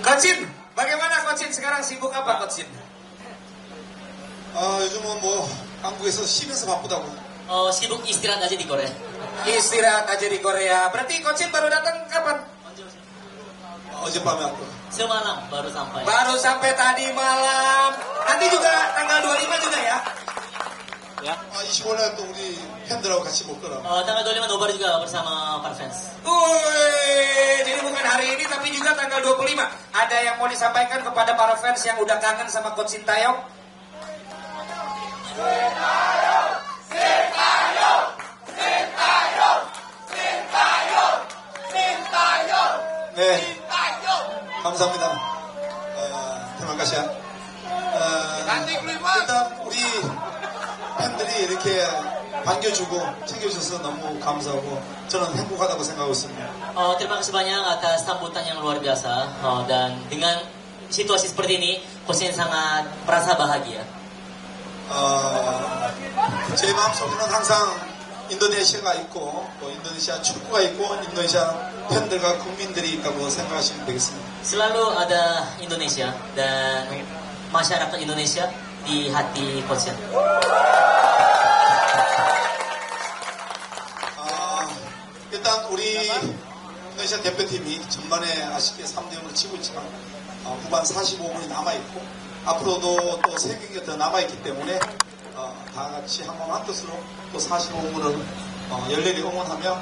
Coachin, bagaimana Coachin sekarang sibuk apa Coachin? 요즘은 뭐 한국에서 쉬면서 바쁘다고. sibuk istirahat aja di Korea. Istirahat aja di Korea. Berarti Coachin baru datang kapan? 어젯밤에 왔고. Semalam baru sampai. Baru sampai tadi malam. Nanti juga tanggal 25 juga ya? 25일 또 우리 팬들하고 같이 먹 거라고. Tanggal 25 nobar juga bersama para fans. Jadi bukan hari ini tapi juga tanggal 25. Ada yang mau disampaikan kepada para fans yang udah kangen sama Coach Sintayong? 네, 감사합니다. 테마카시아. 일단 우리 팬들이 이렇게 반겨주고 챙겨줘서 너무 감사하고 저는 행복하다고 생각하고 있습니다. Terima kasih banyak atas sambutan yang luar biasa. Dan dengan situasi seperti ini, Coach Shin sangat merasa bahagia. 제 마음속에는 항상 인도네시아가 있고 또 인도네시아 축구가 있고 인도네시아 팬들과 국민들이 있다고 생각하시면 되겠습니다. Selalu ada Indonesia dan masyarakat Indonesia di hati Coach Shin. 일단 우리 인도네시아 대표팀이 전반에 아쉽게 3대0으로 치고 있지만 후반 45분이 남아있고 앞으로도 또 3경기가 더 남아있기 때문에 다 같이 한마음 한뜻으로 또 45분을 열렬히 응원하며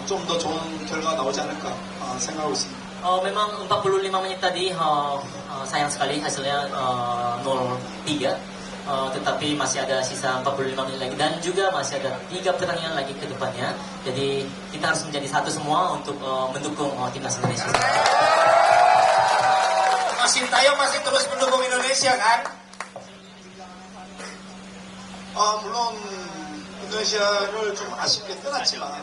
좀 더 좋은 결과가 나오지 않을까 생각하고 있습니다. Memang 45 menit tadi sayang sekali hasilnya 0-3. Tetapi masih ada sisa 45 menit lagi dan juga masih ada 3 pertandingan lagi ke depannya. Jadi kita harus menjadi satu semua untuk mendukung timnas Indonesia. Mas Sintayong masih terus mendukung Indonesia kan? 물론 인도네시아를 좀 아쉽게 떠났지만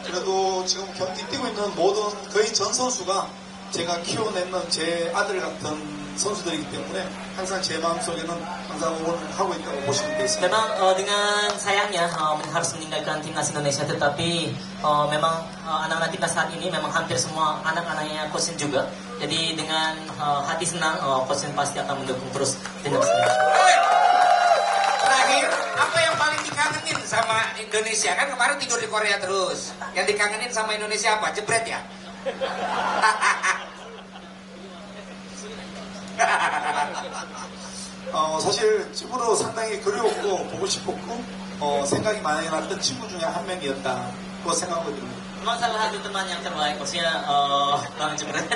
그래도 지금 경기 뛰고 있는 모든 거의 전 선수가 제가 키워내는 제 아들 같은 선수들이기 때문에 항상 제 마음속에는 항상 응원을 하고 있다고 보시면 되겠습니다. Memang dengan sayangnya harus meninggalkan timnas Indonesia, tetapi memang anak-anak timnas saat ini memang hampir semua anak-anaknya Coach Shin juga. Jadi dengan hati senang Coach Shin pasti akan mendukung terus timnas Indonesia. Terakhir, apa yang paling dikangenin sama Indonesia? Kan kemarin tidur di Korea terus. Yang dikangenin sama Indonesia apa? Jebret ya? 사실 친구로 상당히 그리웠고 보고 싶었고 생각이 많이 났던 친구 중에 한 명이었다고 생각하거든요. Memang salah satu teman yang terbaik, maksudnya Bang Jebret.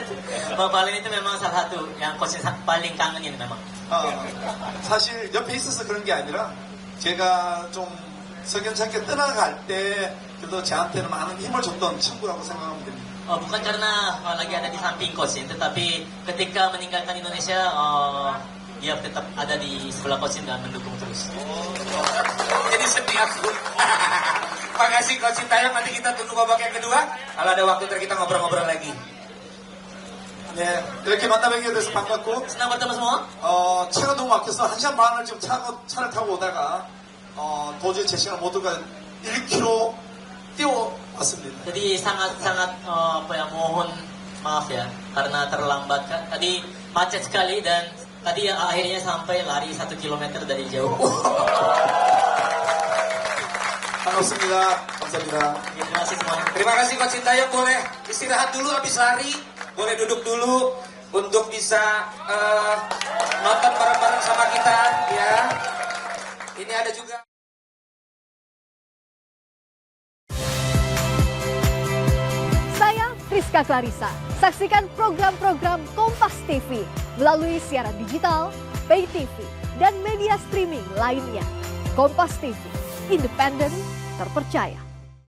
Bang Palin itu memang salah satu yang Coach Shin paling kangenin memang. 사실 옆에 있어서 그런 게 아니라 제가 좀 석연찮게 떠나갈 때 그래도 저한테는 많은 힘을 줬던 친구라고 생각하면 됩니다. Bukan karena lagi ada di samping Coach Shin, tetapi ketika meninggalkan Indonesia, dia tetap ada di sebelah Coach Shin dan mendukung terus. Jadi sedih aku. Makasih Coach Sintayong, nanti kita tunggu babak yang kedua. Kalau ada waktu ntar kita ngobrol-ngobrol lagi. 네, 이렇게 만나뵙게 돼서 반갑고 Senang bertemu semua. 차가 너무 막혀서 1시간 반을 지금 차를 타고 오다가 도저히 제 시간 못 오가 1km 뛰어왔습니다. Jadi sangat-sangat mohon maaf ya karena terlambat. Tadi macet sekali dan tadi akhirnya sampai lari 1 kilometer dari jauh. 반갑습니다. 감사합니다. Terima kasih semuanya. Terima kasih Coach Sintayong, boleh istirahat dulu habis lari, boleh duduk dulu untuk bisa nonton bareng-bareng sama kita ya. Ini ada juga Saya Friska Clarissa. Saksikan program-program Kompas TV melalui siaran digital, pay TV, dan media streaming lainnya. Kompas TV, independen, terpercaya.